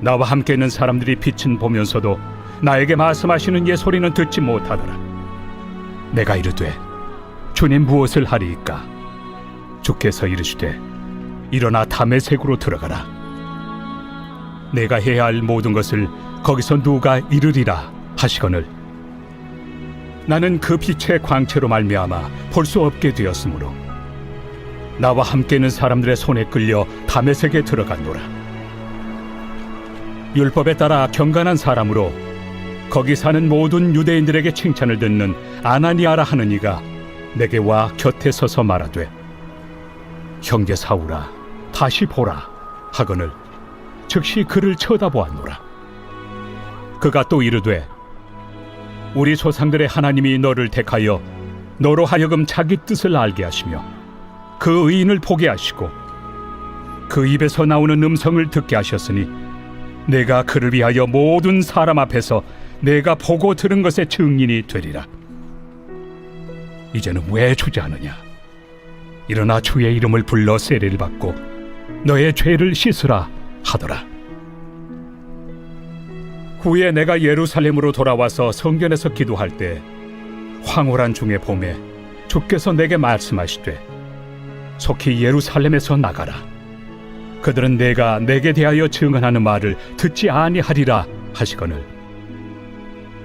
나와 함께 있는 사람들이 빛은 보면서도 나에게 말씀하시는 예 소리는 듣지 못하더라. 내가 이르되 주님 무엇을 하리이까? 주께서 이르시되 일어나 다메섹으로 들어가라. 내가 해야 할 모든 것을 거기서 누가 이르리라 하시거늘 나는 그 빛의 광채로 말미암아 볼 수 없게 되었으므로 나와 함께 있는 사람들의 손에 끌려 다메섹에 들어갔노라. 율법에 따라 경건한 사람으로 거기 사는 모든 유대인들에게 칭찬을 듣는 아나니아라 하는 이가 내게 와 곁에 서서 말하되 형제 사울아 다시 보라 하거늘 즉시 그를 쳐다보았노라. 그가 또 이르되 우리 조상들의 하나님이 너를 택하여 너로 하여금 자기 뜻을 알게 하시며 그 의인을 보게 하시고 그 입에서 나오는 음성을 듣게 하셨으니 내가 그를 위하여 모든 사람 앞에서 내가 보고 들은 것의 증인이 되리라. 이제는 왜 주저하느냐? 일어나 주의 이름을 불러 세례를 받고 너의 죄를 씻으라 하더라. 후에 내가 예루살렘으로 돌아와서 성전에서 기도할 때 황홀한 중의 봄에 주께서 내게 말씀하시되 속히 예루살렘에서 나가라. 그들은 내가 내게 대하여 증언하는 말을 듣지 아니하리라 하시거늘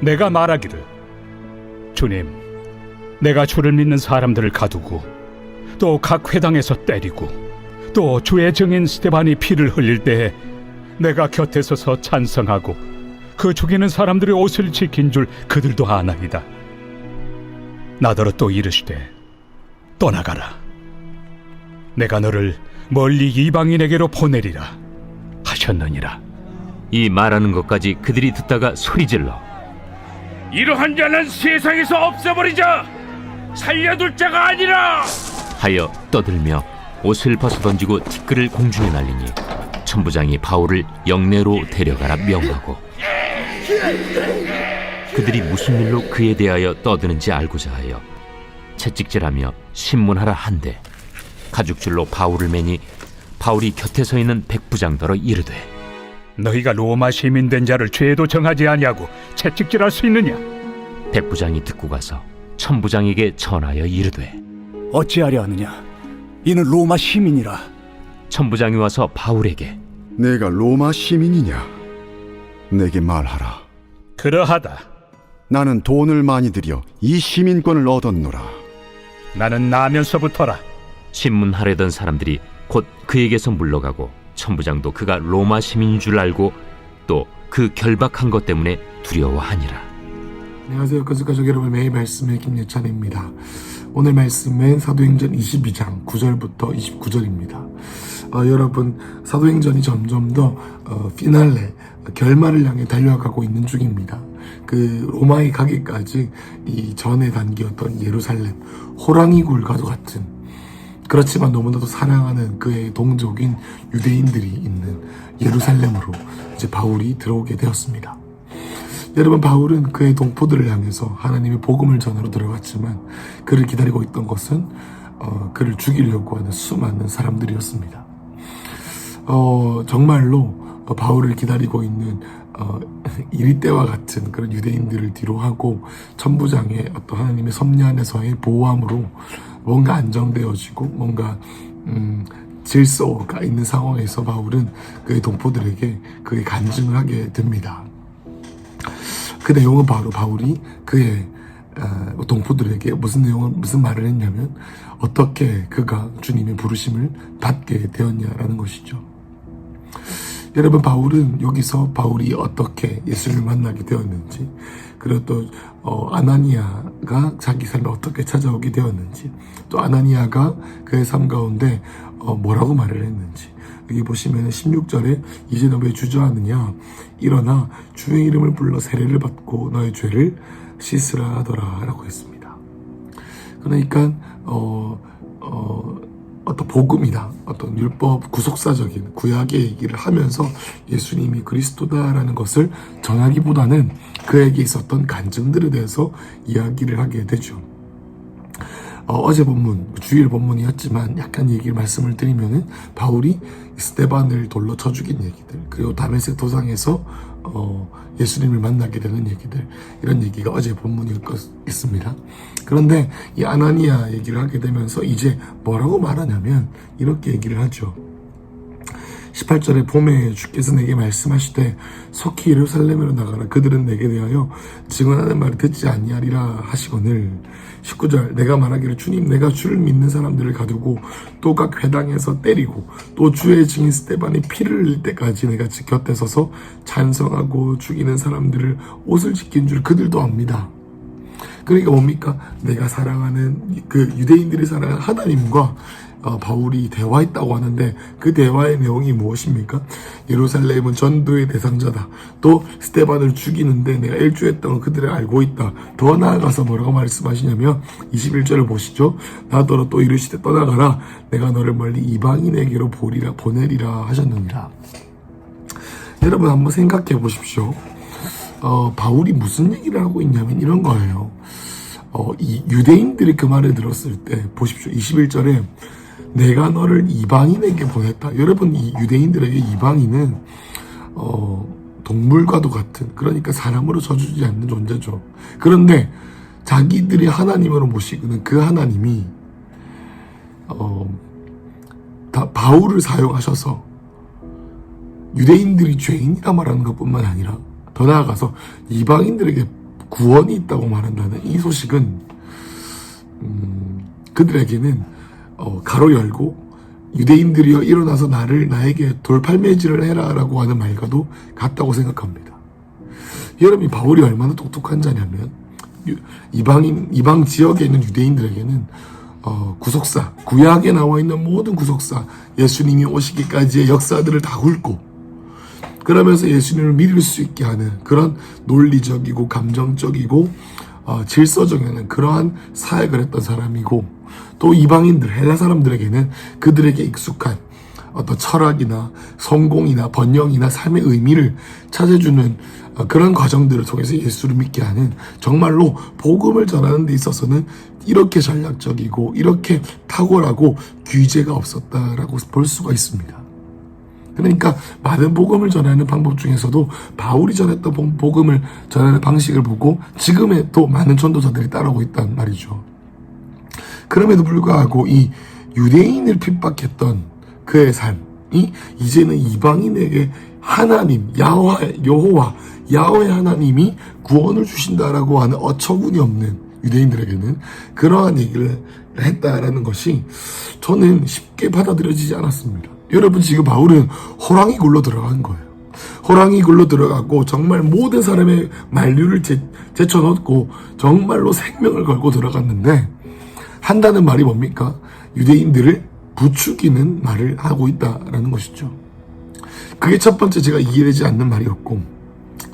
내가 말하기를 주님 내가 주를 믿는 사람들을 가두고 또 각 회당에서 때리고 또 주의 증인 스데반이 피를 흘릴 때에 내가 곁에 서서 찬성하고 그 죽이는 사람들의 옷을 지킨 줄 그들도 아나이다. 나더러 또 이르시되 떠나가라. 내가 너를 멀리 이방인에게로 보내리라 하셨느니라. 이 말하는 것까지 그들이 듣다가 소리질러 이러한 자는 세상에서 없애버리자. 살려둘 자가 아니라 하여 떠들며 옷을 벗어던지고 티끌을 공중에 날리니 천부장이 바울을 영내로 데려가라 명하고 그들이 무슨 일로 그에 대하여 떠드는지 알고자 하여 채찍질하며 신문하라 한데 가죽줄로 바울을 매니 바울이 곁에 서 있는 백부장더러 이르되 너희가 로마 시민 된 자를 죄도 정하지 아니하고 채찍질할 수 있느냐? 백부장이 듣고 가서 천부장에게 전하여 이르되 어찌하려 하느냐? 이는 로마 시민이라. 천부장이 와서 바울에게 내가 로마 시민이냐? 내게 말하라. 그러하다. 나는 돈을 많이 들여 이 시민권을 얻었노라. 나는 나면서부터라. 신문하려던 사람들이 곧 그에게서 물러가고 천부장도 그가 로마 시민인 줄 알고 또 그 결박한 것 때문에 두려워하니라. 안녕하세요. 가족 여러분, 매일 말씀의 김예찬입니다. 오늘 말씀은 사도행전 22장 9절부터 29절입니다. 여러분, 사도행전이 점점 더 피날레, 결말을 향해 달려가고 있는 중입니다. 그 로마에 가기까지 이 전의 단계였던 예루살렘, 호랑이 굴과도 같은, 그렇지만 너무나도 사랑하는 그의 동족인 유대인들이 있는 예루살렘으로 이제 바울이 들어오게 되었습니다. 여러분, 바울은 그의 동포들을 향해서 하나님의 복음을 전하러 들어갔지만 그를 기다리고 있던 것은 그를 죽이려고 하는 수많은 사람들이었습니다. 정말로 바울을 기다리고 있는 이리 때와 같은 그런 유대인들을 뒤로하고 천부장의 어떤 하나님의 섭리 안에서의 보호함으로 뭔가 안정되어지고 뭔가 질서가 있는 상황에서 바울은 그의 동포들에게 그의 간증을 하게 됩니다. 그 내용은 바로 바울이 그의 동포들에게 무슨 말을 했냐면 어떻게 그가 주님의 부르심을 받게 되었냐라는 것이죠. 여러분, 바울은 여기서 바울이 어떻게 예수를 만나게 되었는지, 그리고 또 아나니아가 자기 삶에 어떻게 찾아오게 되었는지, 또 아나니아가 그의 삶 가운데 뭐라고 말을 했는지, 여기 보시면 16절에 이제 너 왜 주저하느냐? 일어나 주의 이름을 불러 세례를 받고 너의 죄를 씻으라 하더라 라고 했습니다. 그러니까 어떤 복음이다, 어떤 율법 구속사적인 구약의 얘기를 하면서 예수님이 그리스도다라는 것을 전하기보다는 그에게 있었던 간증들에 대해서 이야기를 하게 되죠. 어제 본문, 주일 본문이었지만 약간 말씀을 드리면은 바울이 스데반을 돌로 쳐 죽인 얘기들, 그리고 다메섹 도상에서 예수님을 만나게 되는 얘기들, 이런 얘기가 어제 본문이었습니다. 그런데 이 아나니아 얘기를 하게 되면서 이제 뭐라고 말하냐면 이렇게 얘기를 하죠. 18절에 봄에 주께서 내게 말씀하시되 속히 예루살렘으로 나가라. 그들은 내게 대하여 증언하는 말을 듣지 아니하리라 하시거늘. 19절 내가 말하기를 주님 내가 주를 믿는 사람들을 가두고 또 각 회당에서 때리고 또 주의 증인 스데반이 피를 흘릴 때까지 내가 곁에 서서 찬성하고 죽이는 사람들을 옷을 지킨 줄 그들도 압니다. 그러니까 뭡니까? 내가 사랑하는 그 유대인들이 사랑하는 하나님과 바울이 대화했다고 하는데 그 대화의 내용이 무엇입니까? 예루살렘은 전도의 대상자다. 또 스데반을 죽이는데 내가 일주했던 건 그들을 알고 있다. 더 나아가서 뭐라고 말씀하시냐면 21절을 보시죠. 나더러 또 이르시되 떠나가라. 내가 너를 멀리 이방인에게로 보내리라 하셨느니라. 여러분 한번 생각해 보십시오. 바울이 무슨 얘기를 하고 있냐면 이런 거예요. 이 유대인들이 그 말을 들었을 때 보십시오. 21절에 내가 너를 이방인에게 보냈다. 여러분 이 유대인들에게 이방인은 동물과도 같은, 그러니까 사람으로 져주지 않는 존재죠. 그런데 자기들이 하나님으로 모시고는 그 하나님이 다 바울을 사용하셔서 유대인들이 죄인이라 말하는 것뿐만 아니라 더 나아가서 이방인들에게 구원이 있다고 말한다는 이 소식은 그들에게는 가로 열고 유대인들이여 일어나서 나에게 돌팔매질을 해라 라고 하는 말과도 같다고 생각합니다. 여러분이 바울이 얼마나 똑똑한 자냐면 이방 지역에 있는 유대인들에게는 구속사, 구약에 나와 있는 모든 구속사, 예수님이 오시기까지의 역사들을 다 훑고 그러면서 예수님을 믿을 수 있게 하는 그런 논리적이고 감정적이고 질서적인 그러한 사역을 했던 사람이고, 또 이방인들, 헬라 사람들에게는 그들에게 익숙한 어떤 철학이나 성공이나 번영이나 삶의 의미를 찾아주는 그런 과정들을 통해서 예수를 믿게 하는, 정말로 복음을 전하는 데 있어서는 이렇게 전략적이고 이렇게 탁월하고 규제가 없었다라고 볼 수가 있습니다. 그러니까 많은 복음을 전하는 방법 중에서도 바울이 전했던 복음을 전하는 방식을 보고 지금의 또 많은 전도자들이 따르고 있단 말이죠. 그럼에도 불구하고 이 유대인을 핍박했던 그의 삶이 이제는 이방인에게 하나님, 여호와, 야훼 하나님이 구원을 주신다라고 하는 어처구니 없는 유대인들에게는 그러한 얘기를 했다라는 것이 저는 쉽게 받아들여지지 않았습니다. 여러분 지금 바울은 호랑이 굴로 들어간 거예요. 호랑이 굴로 들어가고 정말 모든 사람의 만류를 제쳐놓고 정말로 생명을 걸고 들어갔는데 한다는 말이 뭡니까? 유대인들을 부추기는 말을 하고 있다라는 것이죠. 그게 첫 번째 제가 이해되지 않는 말이었고,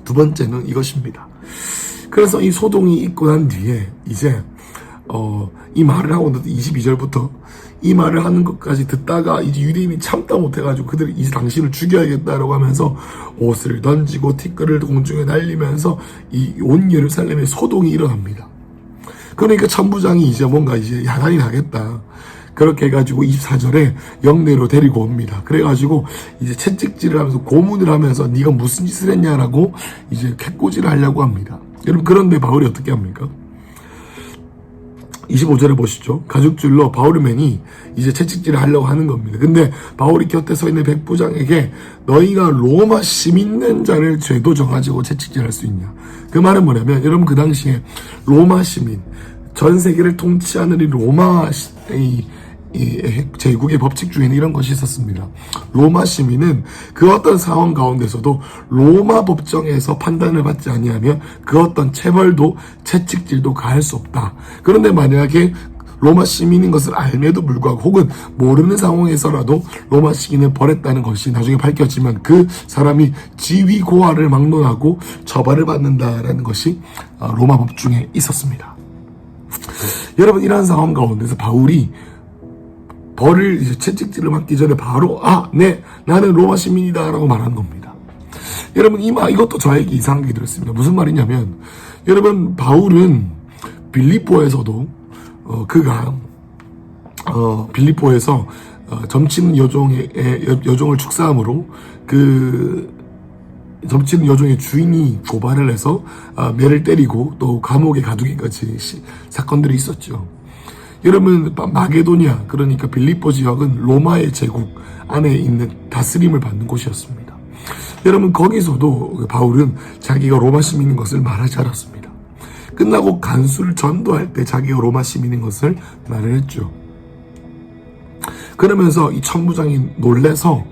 두 번째는 이것입니다. 그래서 이 소동이 있고 난 뒤에 이제 이 말을 하고 22절부터 이 말을 하는 것까지 듣다가 이제 유대인이 참다 못해가지고 그들이 이제 당신을 죽여야겠다라고 하면서 옷을 던지고 티끌을 공중에 날리면서 이 온 예루살렘에 소동이 일어납니다. 그러니까 천부장이 이제 뭔가 이제 야단이 나겠다. 그렇게 해가지고 24절에 영내로 데리고 옵니다. 그래가지고 이제 채찍질을 하면서 고문을 하면서 네가 무슨 짓을 했냐라고 이제 캐꼬지를 하려고 합니다. 여러분 그런데 바울이 어떻게 합니까? 25절에 보시죠. 가죽줄로 바울을 매니 이제 채찍질을 하려고 하는 겁니다. 근데 바울이 곁에 서 있는 백부장에게 너희가 로마 시민된 자를 죄도 정하지고 채찍질할 수 있냐. 그 말은 뭐냐면 여러분 그 당시에 로마 시민, 전 세계를 통치하는 이 로마 제국의 법칙 중에는 이런 것이 있었습니다. 로마 시민은 그 어떤 상황 가운데서도 로마 법정에서 판단을 받지 아니하면 그 어떤 체벌도 채찍질도 가할 수 없다. 그런데 만약에 로마 시민인 것을 알매도 불구하고 혹은 모르는 상황에서라도 로마 시민을 벌했다는 것이 나중에 밝혀지면 그 사람이 지위 고하를 막론하고 처벌을 받는다라는 것이 로마 법 중에 있었습니다. 여러분 이러한 상황 가운데서 바울이 벌을 이제 채찍질을 맞기 전에 바로 나는 로마 시민이다 라고 말하는 겁니다. 여러분 이것도 저에게 이상하게 들었습니다. 무슨 말이냐면 여러분 바울은 빌립보에서도 그가 빌립보에서 점치는 여종을 축사함으로 그 점치는 여종의 주인이 고발을 해서 매를 때리고 또 감옥에 가두기까지 사건들이 있었죠. 여러분, 마게도니아, 그러니까 빌립보 지역은 로마의 제국 안에 있는 다스림을 받는 곳이었습니다. 여러분, 거기서도 바울은 자기가 로마 시민인 것을 말하지 않았습니다. 끝나고 간수를 전도할 때 자기가 로마 시민인 것을 말을 했죠. 그러면서 이 천부장이 놀래서,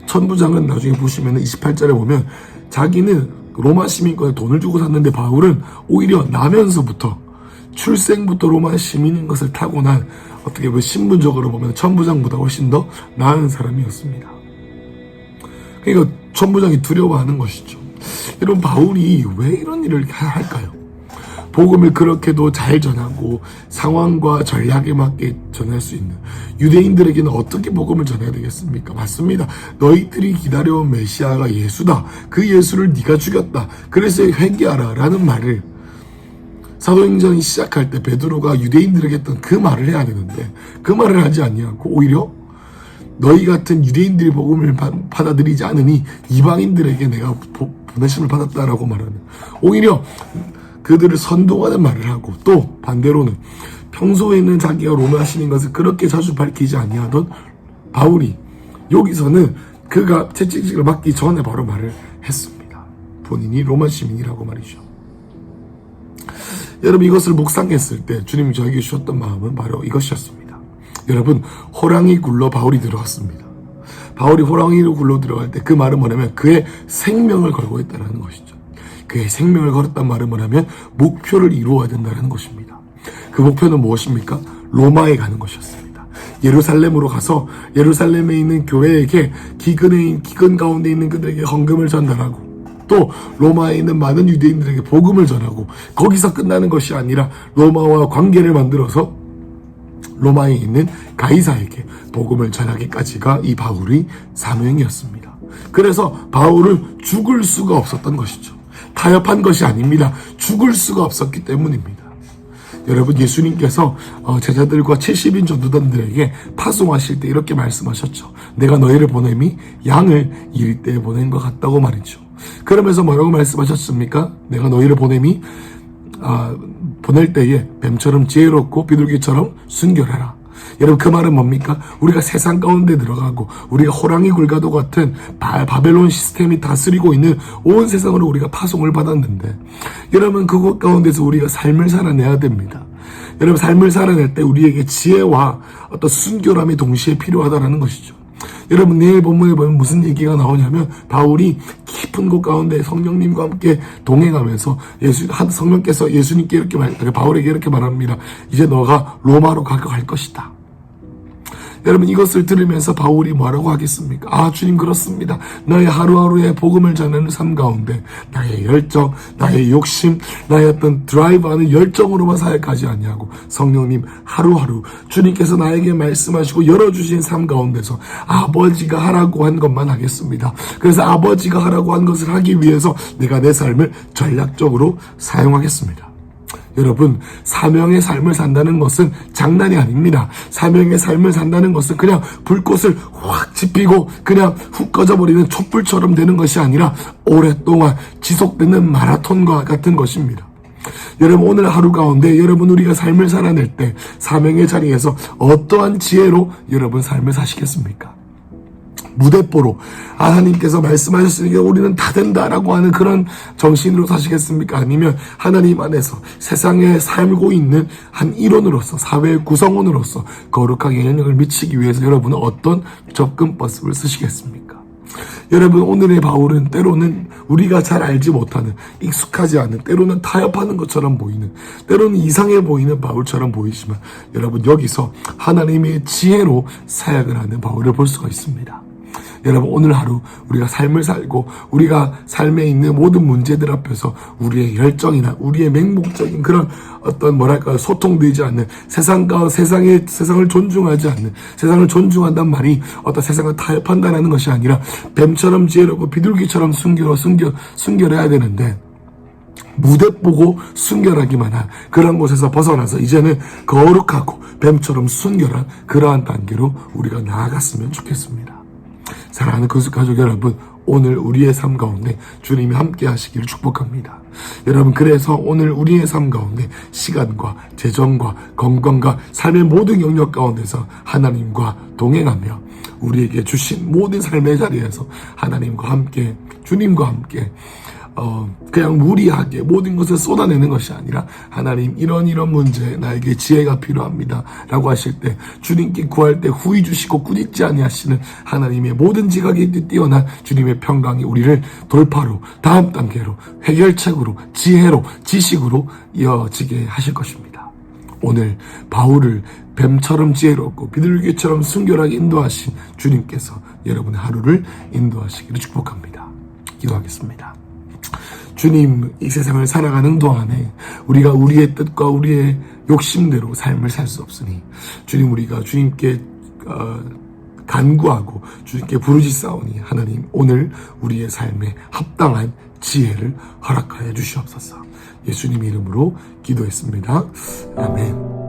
천부장은 나중에 보시면 28절에 보면 자기는 로마 시민권에 돈을 주고 샀는데 바울은 오히려 나면서부터 출생부터 로마 시민인 것을 타고난, 어떻게 보면 신분적으로 보면 천부장보다 훨씬 더 나은 사람이었습니다. 그러니까 천부장이 두려워하는 것이죠. 여러분, 바울이 왜 이런 일을 할까요? 복음을 그렇게도 잘 전하고 상황과 전략에 맞게 전할 수 있는 유대인들에게는 어떻게 복음을 전해야 되겠습니까? 맞습니다. 너희들이 기다려온 메시아가 예수다. 그 예수를 네가 죽였다. 그래서 회개하라 라는 말을 사도행전이 시작할 때 베드로가 유대인들에게 했던 그 말을 해야 되는데 그 말을 하지 아니하고 오히려 너희 같은 유대인들이 복음을 받아들이지 않으니 이방인들에게 내가 보내심을 받았다라고 말하는, 오히려 그들을 선동하는 말을 하고, 또 반대로는 평소에는 자기가 로마 시민인 것을 그렇게 자주 밝히지 아니하던 바울이 여기서는 그가 채찍질을 받기 전에 바로 말을 했습니다. 본인이 로마 시민이라고 말이죠. 여러분, 이것을 묵상했을 때 주님이 저에게 주셨던 마음은 바로 이것이었습니다. 여러분, 호랑이 굴로 바울이 들어갔습니다. 바울이 호랑이로 굴로 들어갈 때 그 말은 뭐냐면 그의 생명을 걸고 있다는 것이죠. 그의 생명을 걸었단 말은 뭐냐면 목표를 이루어야 된다는 것입니다. 그 목표는 무엇입니까? 로마에 가는 것이었습니다. 예루살렘으로 가서 예루살렘에 있는 교회에게 기근 가운데 있는 그들에게 헌금을 전달하고, 또 로마에 있는 많은 유대인들에게 복음을 전하고, 거기서 끝나는 것이 아니라 로마와 관계를 만들어서 로마에 있는 가이사에게 복음을 전하기까지가 이 바울의 사명이었습니다. 그래서 바울은 죽을 수가 없었던 것이죠. 타협한 것이 아닙니다. 죽을 수가 없었기 때문입니다. 여러분, 예수님께서 제자들과 70인 전도단들에게 파송하실 때 이렇게 말씀하셨죠. 내가 너희를 보냄이 양을 이릴 때에 보낸 것 같다고 말이죠. 그러면서 뭐라고 말씀하셨습니까? 내가 너희를 보냄이 보낼 때에 뱀처럼 지혜롭고 비둘기처럼 순결하라. 여러분, 그 말은 뭡니까? 우리가 세상 가운데 들어가고 우리가 호랑이 굴과도 같은 바벨론 시스템이 다스리고 있는 온 세상으로 우리가 파송을 받았는데, 여러분, 그곳 가운데서 우리가 삶을 살아내야 됩니다. 여러분, 삶을 살아낼 때 우리에게 지혜와 어떤 순결함이 동시에 필요하다는 것이죠. 여러분, 내일 본문에 보면 무슨 얘기가 나오냐면 바울이 깊은 곳 가운데 성령님과 함께 동행하면서 성령께서 예수님께 바울에게 이렇게 말합니다. 이제 너가 로마로 갈 것이다. 여러분, 이것을 들으면서 바울이 뭐라고 하겠습니까? 주님, 그렇습니다. 나의 하루하루의 복음을 전하는 삶 가운데 나의 열정, 나의 욕심, 나의 어떤 드라이브하는 열정으로만 사역하지 아니하고 성령님, 하루하루 주님께서 나에게 말씀하시고 열어주신 삶 가운데서 아버지가 하라고 한 것만 하겠습니다. 그래서 아버지가 하라고 한 것을 하기 위해서 내가 내 삶을 전략적으로 사용하겠습니다. 여러분, 사명의 삶을 산다는 것은 장난이 아닙니다. 사명의 삶을 산다는 것은 그냥 불꽃을 확 지피고 그냥 훅 꺼져버리는 촛불처럼 되는 것이 아니라 오랫동안 지속되는 마라톤과 같은 것입니다. 여러분, 오늘 하루 가운데 여러분, 우리가 삶을 살아낼 때 사명의 자리에서 어떠한 지혜로 여러분 삶을 사시겠습니까? 무대뽀로 하나님께서 말씀하셨으니까 우리는 다 된다라고 하는 그런 정신으로 사시겠습니까? 아니면 하나님 안에서 세상에 살고 있는 한 일원으로서, 사회의 구성원으로서 거룩하게 영향력을 미치기 위해서 여러분은 어떤 접근법을 쓰시겠습니까? 여러분, 오늘의 바울은 때로는 우리가 잘 알지 못하는, 익숙하지 않은, 때로는 타협하는 것처럼 보이는, 때로는 이상해 보이는 바울처럼 보이지만 여러분, 여기서 하나님의 지혜로 사역을 하는 바울을 볼 수가 있습니다. 여러분, 오늘 하루 우리가 삶을 살고 우리가 삶에 있는 모든 문제들 앞에서 우리의 열정이나 우리의 맹목적인 그런 어떤 소통되지 않는 세상을 존중하지 않는, 세상을 존중한다는 말이 어떤 세상을 타협한다는 것이 아니라 뱀처럼 지혜롭고 비둘기처럼 순결해야 되는데 무대 보고 순결하기만 한 그런 곳에서 벗어나서 이제는 거룩하고 뱀처럼 순결한 그러한 단계로 우리가 나아갔으면 좋겠습니다. 사랑하는 가족 여러분, 오늘 우리의 삶 가운데 주님이 함께 하시기를 축복합니다. 여러분, 그래서 오늘 우리의 삶 가운데 시간과 재정과 건강과 삶의 모든 영역 가운데서 하나님과 동행하며 우리에게 주신 모든 삶의 자리에서 하나님과 함께, 주님과 함께 그냥 무리하게 모든 것을 쏟아내는 것이 아니라 하나님, 이런 문제 나에게 지혜가 필요합니다 라고 하실 때 주님께 구할 때 후히 주시고 꾸짖지 아니하시는 하나님의 모든 지각이 뛰어난 주님의 평강이 우리를 돌파로, 다음 단계로, 해결책으로, 지혜로, 지식으로 이어지게 하실 것입니다. 오늘 바울을 뱀처럼 지혜롭고 비둘기처럼 순결하게 인도하신 주님께서 여러분의 하루를 인도하시기를 축복합니다. 기도하겠습니다. 주님, 이 세상을 살아가는 동안에 우리가 우리의 뜻과 우리의 욕심대로 삶을 살 수 없으니 주님, 우리가 주님께 간구하고 주님께 부르짖사오니 하나님, 오늘 우리의 삶에 합당한 지혜를 허락하여 주시옵소서. 예수님 이름으로 기도했습니다. 아멘.